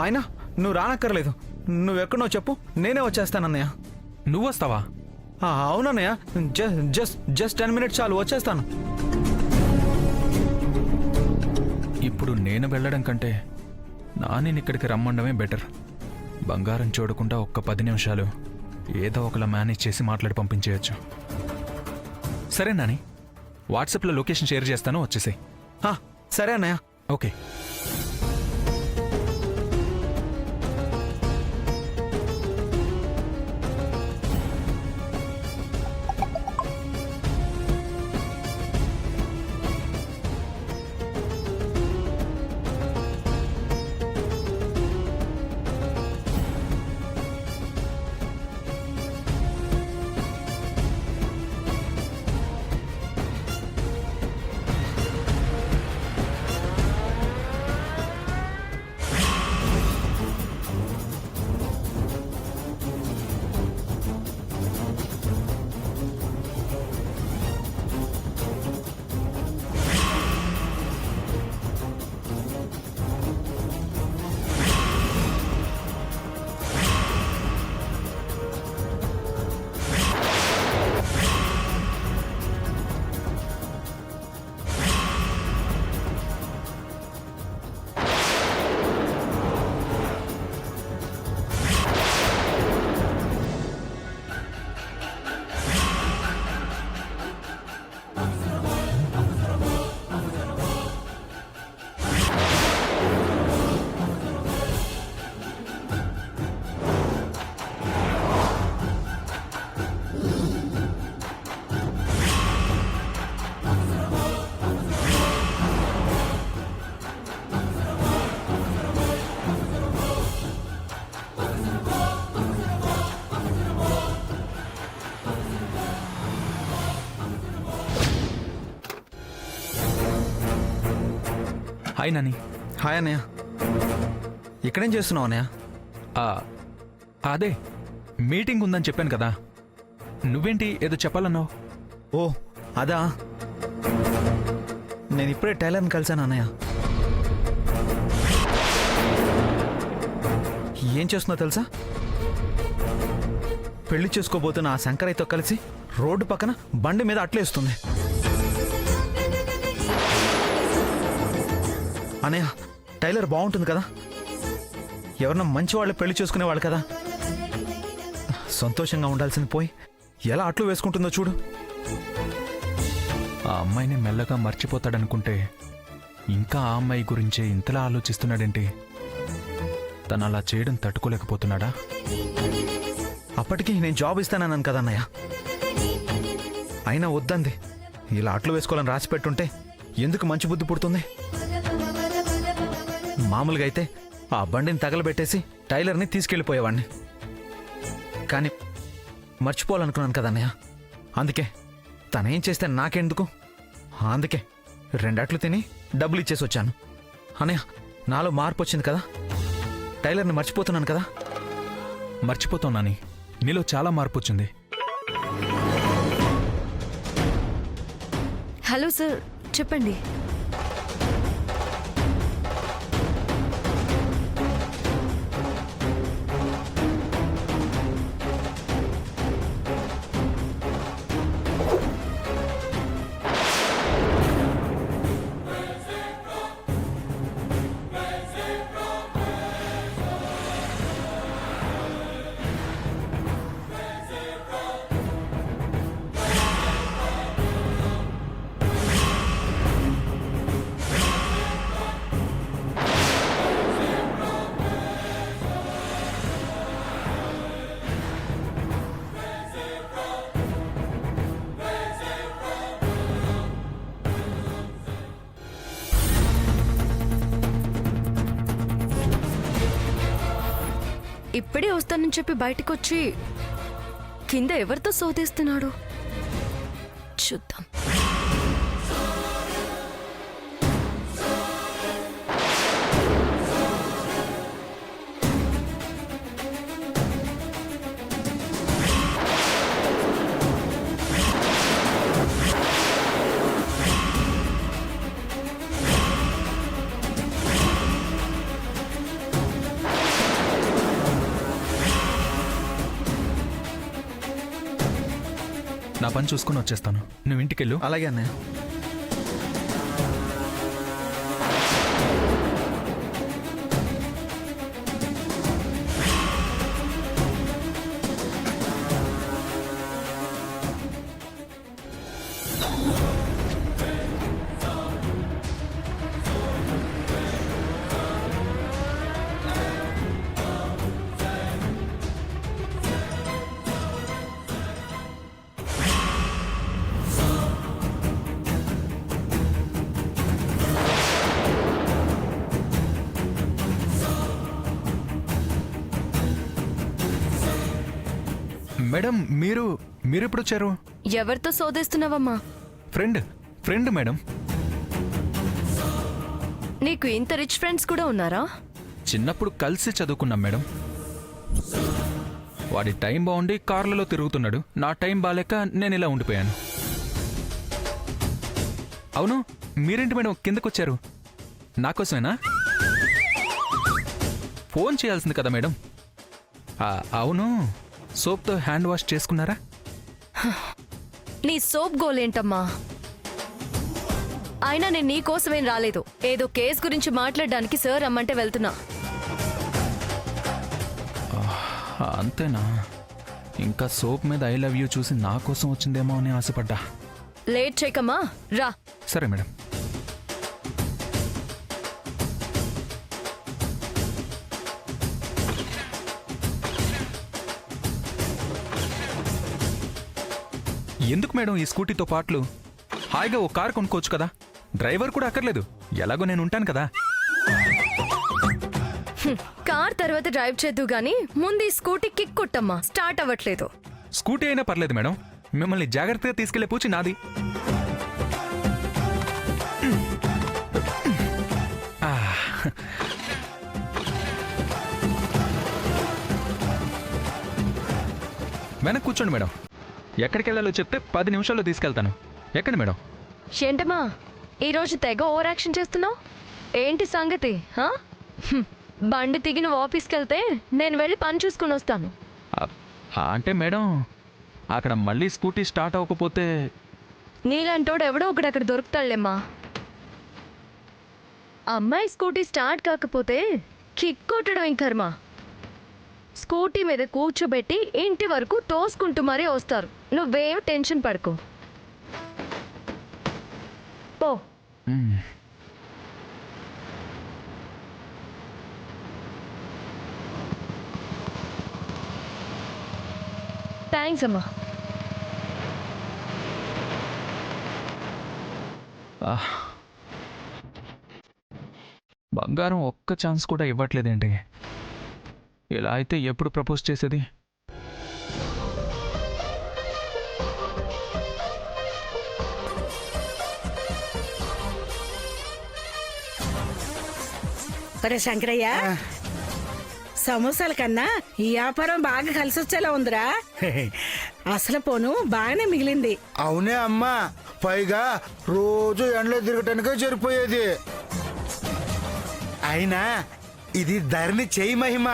ఆయన నువ్వు రానక్కర్లేదు. నువ్వెక్కడో చెప్పు, నేనే వచ్చేస్తానన్నయ్య. నువ్వు వస్తావా? అవునన్నయ్య, జస్ట్ 10 minutes చాలు, వచ్చేస్తాను. ఇప్పుడు నేను వెళ్ళడం కంటే నాని ఇక్కడికి రమ్మండమే బెటర్. బంగారం చూడకుండా ఒక్క 10 నిమిషాలు ఏదో ఒకలా మేనేజ్ చేసి మాట్లాడి పంపించేయచ్చు. సరే నాని, వాట్సాప్లో లొకేషన్ షేర్ చేస్తాను, వచ్చేసాయి. సరే అన్నయ్య. ఓకే. హాయ్ నాని. హాయ్ అన్నయ్య. ఇక్కడేం చేస్తున్నావు అన్నయ్య? అదే మీటింగ్ ఉందని చెప్పాను కదా, నువ్వేంటి ఏదో చెప్పాలన్నావు? ఓ అదా, నేను ఇప్పుడే టైలర్ని కలిశాను అన్నయ్య. ఏం చేస్తున్నా తెలుసా? పెళ్లి చేసుకోబోతున్న ఆ శంకరయ్యతో కలిసి రోడ్డు పక్కన బండి మీద అట్లేస్తుంది. అన్నయ్య, టైలర్ బాగుంటుంది కదా, ఎవరన్నా మంచి వాళ్ళు పెళ్లి చేసుకునేవాళ్ళు కదా. సంతోషంగా ఉండాల్సింది పోయి ఎలా అట్లు వేసుకుంటుందో చూడు. ఆ అమ్మాయిని మెల్లగా మర్చిపోతాడనుకుంటే ఇంకా ఆ అమ్మాయి గురించే ఇంతలా ఆలోచిస్తున్నాడేంటి? తను అలా చేయడం తట్టుకోలేకపోతున్నాడా? అప్పటికి నేను జాబ్ ఇస్తానన్నాను కదా అన్నయ్య, అయినా వద్దంది. ఇలా అట్లు వేసుకోవాలని రాసి పెట్టుంటే ఎందుకు మంచి బుద్ధి పుడుతుంది? మామూలుగా అయితే ఆ బండిని తగలబెట్టేసి టైలర్ని తీసుకెళ్ళిపోయేవాడిని, కానీ మర్చిపోవాలనుకున్నాను కదా అన్నయ్య. అందుకే తనేం చేస్తే నాకెందుకు, అందుకే 2 అట్లు తిని డబ్బులు ఇచ్చేసి వచ్చాను. అన్నయ్య, నాలో మార్పు వచ్చింది కదా, టైలర్ని మర్చిపోతున్నాను కదా. మర్చిపోతున్నాని, నీలో చాలా మార్పు వచ్చింది. హలో సార్, చెప్పండి. ఇప్పుడే వస్తానని చెప్పి బయటకొచ్చి కింద ఎవరితో సోదేస్తున్నాడు చూద్దాం. పని చూసుకుని వచ్చేస్తాను. నువ్వు ఇంటికెళ్ళు. అలాగే అన్నయ్య. మేడం మీరు ఎప్పుడు వచ్చారు? ఎవరితో శోధిస్తున్నావమ్మా? Friend madam. నీకు ఇంత రిచ్ ఫ్రెండ్స్ కూడా ఉన్నారా? చిన్నప్పుడు కలిసి చదువుకున్నాం మేడం. వాడి టైం బాగుండి కార్లలో తిరుగుతున్నాడు, నా టైం బాలేక నేను ఇలా ఉండిపోయాను. అవును, మీరేంటి మేడం కిందకొచ్చారు? నాకోసమేనా? ఫోన్ చేయాల్సింది కదా మేడం. అవును, సోప్తో హ్యాండ్ వాష్ చేసుకున్నారా? నీ సోప్ గోలేంటమ్మా? అయినా నేను నీ కోసమేం రాలేదు. ఏదో కేసు గురించి మాట్లాడడానికి సార్ రమ్మంటే వెళ్తున్నా. అంతేనా? ఇంకా సోప్ మీద ఐ లవ్ యూ చూసి నా కోసం వచ్చిందేమో అని ఆశపడ్డా. లేట్ చేయకమ్మా, రా. సరే మేడం. ఎందుకు మేడం ఈ స్కూటీతో పాటలు? హాయిగా ఓ కారు కొనుక్కోవచ్చు కదా, డ్రైవర్ కూడా అక్కర్లేదు, ఎలాగో నేను ఉంటాను కదా. కార్ తర్వాత డ్రైవ్ చేద్దు గాని ముందు ఈ స్కూటీ కిక్ కొట్టమ్మా, స్టార్ట్ అవ్వట్లేదు. స్కూటీ అయినా పర్లేదు మేడం, మిమ్మల్ని జాగ్రత్తగా తీసుకెళ్లే పూచి నాది. వెనక్కి కూర్చోండి మేడం. ఎక్కడికి వెళ్ళాలో చెప్తే 10 నిమిషాల్లో తీసుకెళ్తాను. ఎక్కండి మేడం. ఏంటమ్మా ఈరోజు తెగ ఓవర్ యాక్షన్ చేస్తున్నావు? ఏంటి సంగతి? బండి దిగి నువ్వు ఆఫీస్కి వెళ్తే నేను వెళ్ళి పని చూసుకుని వస్తాను. అంటే మేడం, అక్కడ మళ్ళీ స్కూటీ స్టార్ట్ అవ్వకపోతే? నీలాంటోడు ఎవడో ఒకడు అక్కడ దొరుకుతాడులేమ్మా. అమ్మాయి స్కూటీ స్టార్ట్ కాకపోతే కిక్ కొట్టడం ఇంకర్మా. స్కూటీ మీద కూర్చోబెట్టి ఇంటి వరకు తోసుకుంటూ మరీ వస్తారు. నువ్వేం టెన్షన్ పడుకో. పో. థ్యాంక్స్ అమ్మా. బంగారం ఒక్క ఛాన్స్ కూడా ఇవ్వట్లేదేంటి? ఇలా అయితే ఎప్పుడు ప్రపోజ్ చేసేది? ఒరే శంకరయ్య, సమోసాల కన్నా ఈ వ్యాపారం బాగా కలిసి వచ్చేలా ఉందిరా. అసలు పోను బాగానే మిగిలింది. అవునే అమ్మా, పైగా రోజు ఎండలో తిరగటానికే సరిపోయేది. అయినా ఇది ధరణి చేయి మహిమ.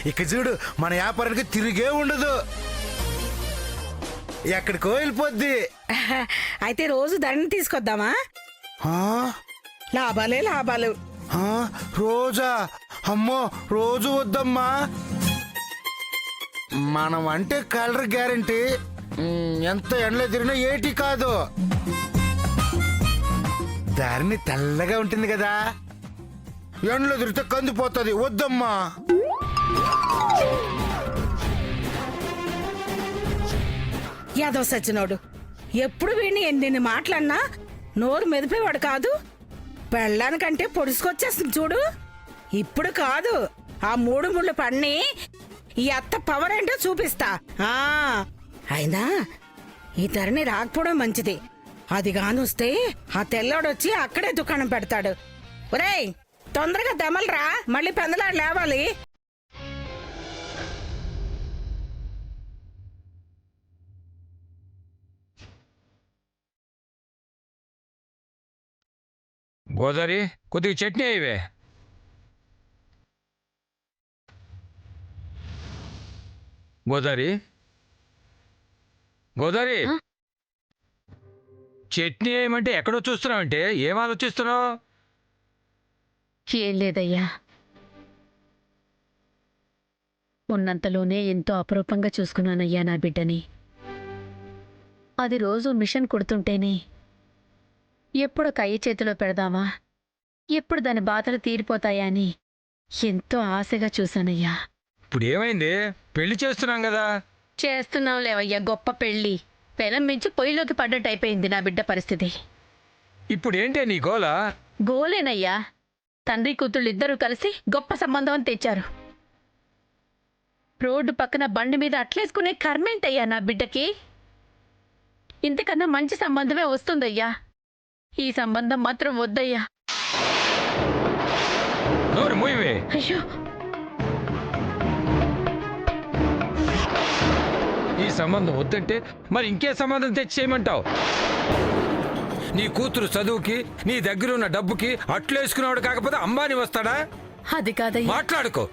ఇక చూడు, మన వ్యాపారానికి తిరిగే ఉండదు, ఎక్కడికో వెళ్ళిపోద్ది. అయితే రోజు ధరని తీసుకొద్దామా? ఆ? లాభాలే లాభాలు. ఆ? రోజా? అమ్మో, రోజు వద్దమ్మా. మనం అంటే కలర్ గ్యారంటీ, ఎంత ఎండలో తిరిగినా ఏటి కాదు. ధరణి తెల్లగా ఉంటుంది కదా, ఎండలో తిరిగితే కందిపోతుంది, వద్దమ్మా. యాదవ సచ్చినోడు ఎప్పుడు వీడిని ఎన్ని మాటలన్నా నోరు మెదిపేవాడు కాదు. పెళ్ళానికంటే పొడుచుకొచ్చేస్తుంది చూడు. ఇప్పుడు కాదు, ఆ 3 ముళ్ళు పన్ని ఈ అత్త పవర్ ఏంటో చూపిస్తా. అయినా ఈ ధరని రాకపోవడం మంచిది. అది కానొస్తే ఆ తెల్లోడొచ్చి అక్కడే దుకాణం పెడతాడు. ఒరేయ్, తొందరగా దెమలరా, మళ్ళీ పెందలాడు లేవాలి. గోదావరి, కొద్దిగా చట్నీ అయ్యవే. గోదావరి, గోదావరి ఆ? చట్నీ ఏమంటే ఎక్కడో చూస్తున్నావంటే ఏం ఆలోచిస్తున్నావు? ఏం లేదయ్యా, ఉన్నంతలోనే ఎంతో అపరూపంగా చూసుకున్నానయ్యా నా బిడ్డని. అది రోజు మిషన్ కుడుతుంటేనే ఎప్పుడు కయ్య చేతిలో పెడదామా, ఎప్పుడు దాని బాధలు తీరిపోతాయా అని ఎంతో ఆశగా చూశానయ్యా. ఇప్పుడు ఏమైంది? పెళ్లి చేస్తున్నాం కదా. చేస్తున్నాం లేవయ్యా గొప్ప పెళ్ళి. పెనం మించి పొయ్యిలోకి పడ్డట్టు అయిపోయింది నా బిడ్డ పరిస్థితి. ఇప్పుడు ఏంటే నీ గోల? గోలేనయ్యా, తండ్రి కూతుళ్ళు ఇద్దరూ కలిసి గొప్ప సంబంధం అని తెచ్చారు. రోడ్డు పక్కన బండి మీద అట్లేసుకునే కర్మేంటయ్యా నా బిడ్డకి? ఇంతకన్నా మంచి సంబంధమే వస్తుందయ్యా. ఈ సంబంధం మాత్రం వద్దయ్యా. నోరు మూయవే. అయ్యో, ఈ సంబంధం వద్దంటే మరి ఇంకే సంబంధం తెచ్చి చేయమంటావు? నీ కూతురు చదువుకి నీ దగ్గర ఉన్న డబ్బుకి అట్లేసుకున్నాడు కాకపోతే అంబానీ వస్తాడా? అది కాదయ్యా. మాట్లాడుకో.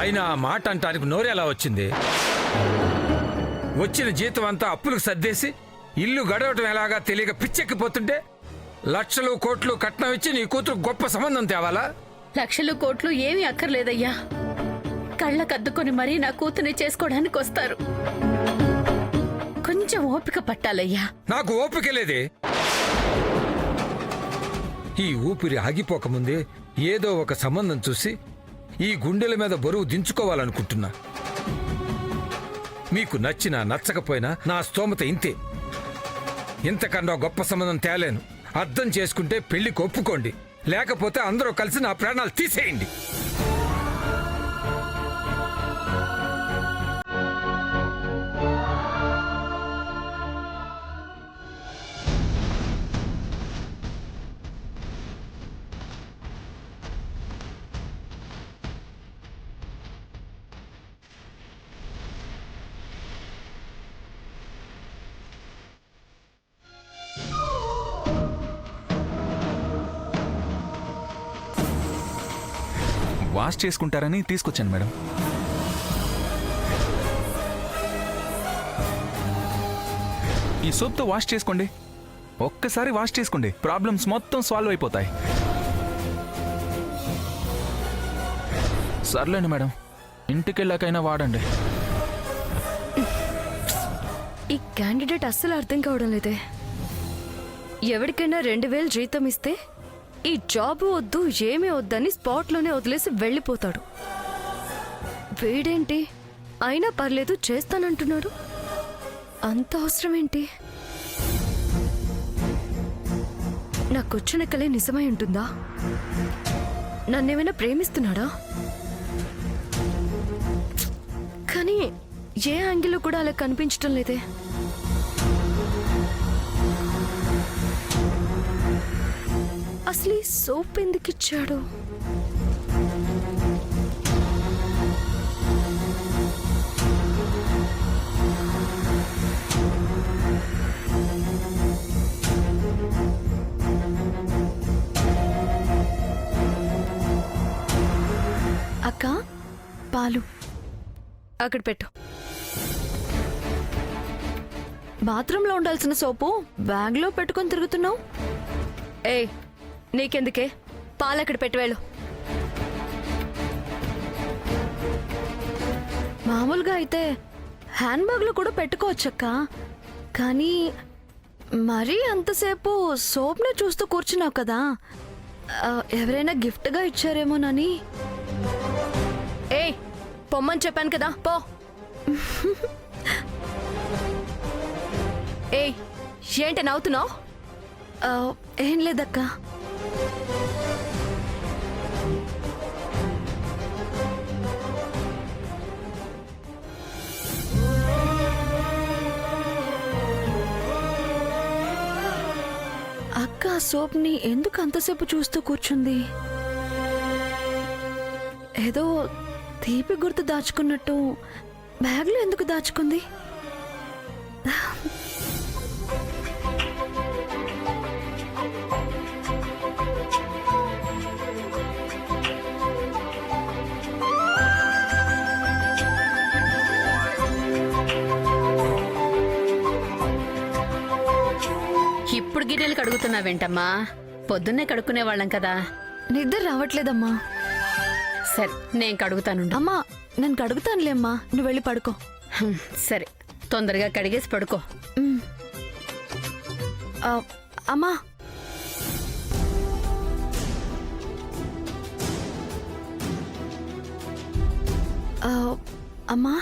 అయినా ఆ మాట అంటానికి నోరెలా వచ్చింది? వచ్చిన జీతం అంతా అప్పులకు సర్దేసి ఇల్లు గడవటం ఎలాగా తెలియక పిచ్చెక్కిపోతుంటే లక్షలు కోట్లు కట్నం ఇచ్చి నీ కూతురు గొప్ప సంబంధం తేవాలా? లక్షలు కోట్లు ఏమీ అక్కర్లేదయ్యా. కళ్ళకద్దుకొని మరీ నా కూతుర్ని చేసుకోవడానికి వస్తారు. కొంచెం ఓపిక పట్టాలయ్యా. నాకు ఓపిక లేదే. ఈ ఊపిరి ఆగిపోకముందే ఏదో ఒక సంబంధం చూసి ఈ గుండెల మీద బరువు దించుకోవాలనుకుంటున్నా. మీకు నచ్చినా నచ్చకపోయినా నా స్తోమత ఇంతే. ఇంతకన్నా గొప్ప సంబంధం తేలేను. అర్థం చేసుకుంటే పెళ్లికి ఒప్పుకోండి, లేకపోతే అందరూ కలిసి నా ప్రాణాలు తీసేయండి. వాష్ చేసుకుంటారని తీసుకొచ్చాను మేడం. ఈ సోప్తో వాష్ చేసుకోండి. ఒక్కసారి వాష్ చేసుకోండి, ప్రాబ్లమ్స్ మొత్తం సాల్వ్ అయిపోతాయి. సర్లేండి మేడం, ఇంటికెళ్ళాకైనా వాడండి. ఈ క్యాండిడేట్ అస్సలు అర్థం కావడం లేదే. ఎవరికైనా 2000 జీతం ఇస్తే ఈ జాబ్ వద్దు ఏమీ వద్దని స్పాట్లోనే వదిలేసి వెళ్ళిపోతాడు. వీడేంటి అయినా పర్లేదు చేస్తానంటున్నాడు. అంత అవసరం ఏంటి? నాకొచ్చిన కలే నిజమై ఉంటుందా? నన్నేమైనా ప్రేమిస్తున్నాడా? కానీ ఏ యాంగిల్లో కూడా అలా కనిపించటం లేదే. అసలు ఈ సోప్ ఎందుకు ఇచ్చాడు? అక్క, పాలు అక్కడ పెట్టు. బాత్రూంలో ఉండాల్సిన సోపు బ్యాగ్లో పెట్టుకొని తిరుగుతున్నావు. ఏయ్, నీకెందుకే? పాలు అక్కడ పెట్టి వెళ్ళు. మామూలుగా అయితే హ్యాండ్ బ్యాగ్లో కూడా పెట్టుకోవచ్చక్క, కానీ మరీ అంతసేపు సోప్ని చూస్తూ కూర్చున్నావు కదా, ఎవరైనా గిఫ్ట్గా ఇచ్చారేమోనని. ఏయ్, పొమ్మని చెప్పాను కదా, పో. ఏయ్, ఏంటి నవ్వుతున్నావు? ఏం లేదక్క. అక్క సోప్ని ఎందుకు అంతసేపు చూస్తూ కూర్చుంది? ఏదో తీపి గుర్తు దాచుకున్నట్టు బ్యాగ్లో ఎందుకు దాచుకుంది? ఇప్పుడు గిన్నెలు కడుగుతున్నావేంటమ్మా? పొద్దున్నే కడుక్కునే వాళ్ళం కదా. నిద్ర రావట్లేదమ్మా. సరే నేను కడుగుతానుండు. అమ్మా నేను కడుగుతానులే అమ్మా, నువ్వు వెళ్ళి పడుకో. సరే తొందరగా కడిగేసి పడుకో. ఆ, అమ్మా ఆ, అమ్మా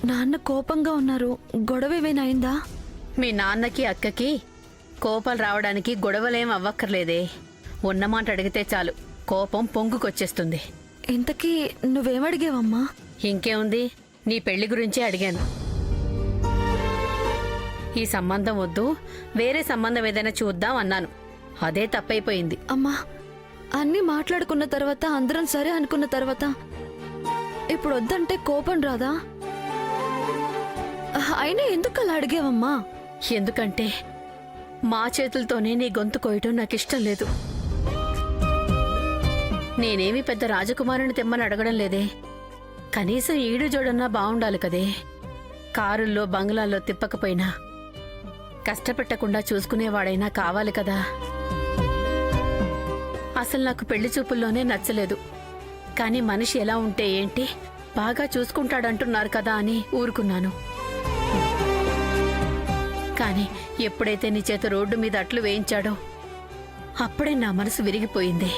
నాన్న కోపంగా ఉన్నారు, గొడవ ఏమైనా అయిందా? మీ నాన్నకి అక్కకి కోపాలు రావడానికి గొడవలేం అవ్వక్కర్లేదే. ఉన్నమాట అడిగితే చాలు కోపం పొంగుకొచ్చేస్తుంది. ఇంతకీ నువ్వేమడిగావమ్మా? ఇంకేముంది, నీ పెళ్లి గురించే అడిగాను. ఈ సంబంధం వద్దు, వేరే సంబంధం ఏదైనా చూద్దాం అన్నాను. అదే తప్పైపోయింది. అమ్మా అన్నీ మాట్లాడుకున్న తర్వాత, అందరం సరే అనుకున్న తర్వాత ఇప్పుడు వద్దంటే కోపం రాదా? అయినా ఎందుకు అలా అడిగావమ్మా? ఎందుకంటే మా చేతులతోనే నీ గొంతు కోయటం నాకిష్టం లేదు. నేనేమి పెద్ద రాజకుమారుని తెమ్మని అడగడం లేదే. కనీసం ఈడు జోడన్నా బావుండాలి కదే. కారుల్లో బంగ్లాల్లో తిప్పకపోయినా కష్టపెట్టకుండా చూసుకునేవాడైనా కావాలి కదా. అసలు నాకు పెళ్లి చూపుల్లోనే నచ్చలేదు. కానీ మనిషి ఎలా ఉంటే ఏంటి, బాగా చూసుకుంటాడంటున్నారు కదా అని ఊరుకున్నాను. కానీ ఎప్పుడైతే నీ చేత రోడ్డు మీద అట్లు వేయించాడో అప్పుడే నా మనసు విరిగిపోయింది.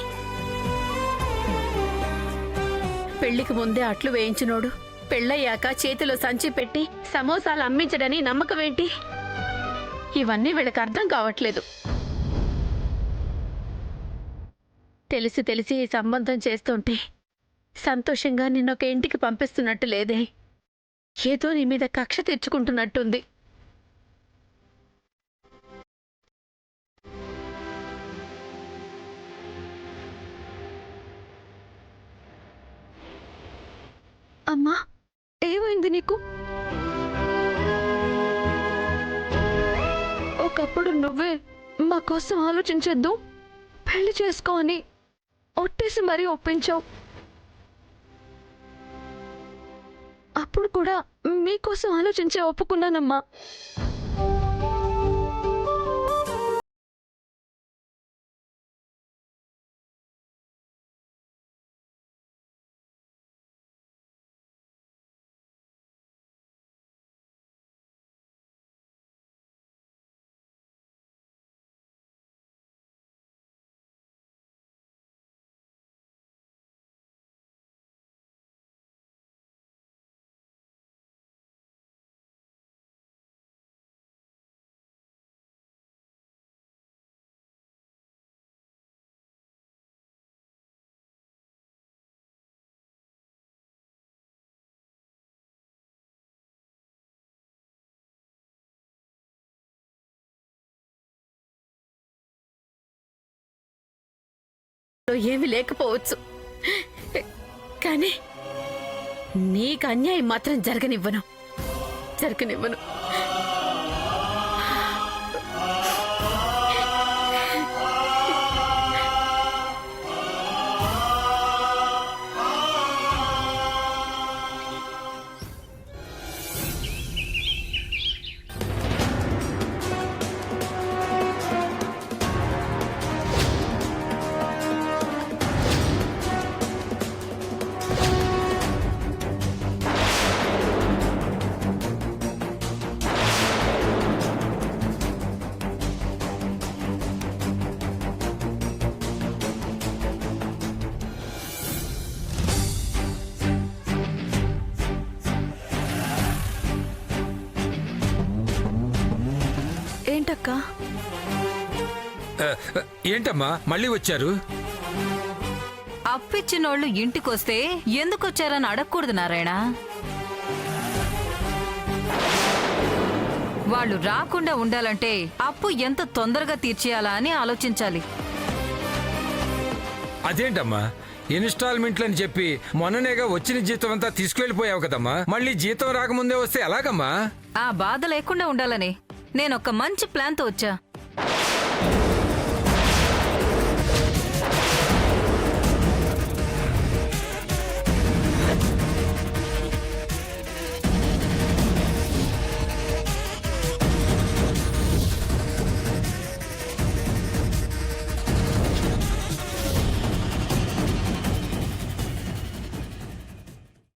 పెళ్లికి ముందే అట్లు వేయించినోడు పెళ్ళయ్యాక చేతిలో సంచి పెట్టి సమోసాలు అమ్మించడని నమ్మకం ఏంటి? ఇవన్నీ వీళ్ళకి అర్థం కావట్లేదు. తెలిసి తెలిసి ఈ సంబంధం చేస్తుంటే సంతోషంగా నిన్నొక ఇంటికి పంపిస్తున్నట్టు లేదే. ఏదో నీ మీద కక్ష తెచ్చుకుంటున్నట్టుంది. అమ్మా ఏమైంది నీకు? ఒకప్పుడు నువ్వే మా కోసం ఆలోచించొద్దు, పెళ్లి చేసుకో అని ఒట్టేసి మరీ ఒప్పించావు. అప్పుడు కూడా మీకోసం ఆలోచించే ఒప్పుకున్నానమ్మా. ఏమి లేకపోవచ్చు, కానీ నీకు అన్యాయం మాత్రం జరగనివ్వను. ఏంటక్కా? ఏంటమ్మా మళ్ళీ వచ్చారు? అప్పిచ్చినోళ్ళు ఇంటికొస్తే ఎందుకొచ్చారని అడగకూడదు నారాయణ. వాళ్ళు రాకుండా ఉండాలంటే అప్పు ఎంత తొందరగా తీర్చేయాలా అని ఆలోచించాలి. అదేంటమ్మా ఇన్స్టాల్మెంట్లని చెప్పి మొన్ననేగా వచ్చిన జీతం అంతా తీసుకెళ్లిపోయావు కదమ్మా. మళ్ళీ జీతం రాకముందే వస్తే ఎలాగమ్మా? ఆ బాధ లేకుండా ఉండాలని నేనొక మంచి ప్లాన్తో వచ్చా.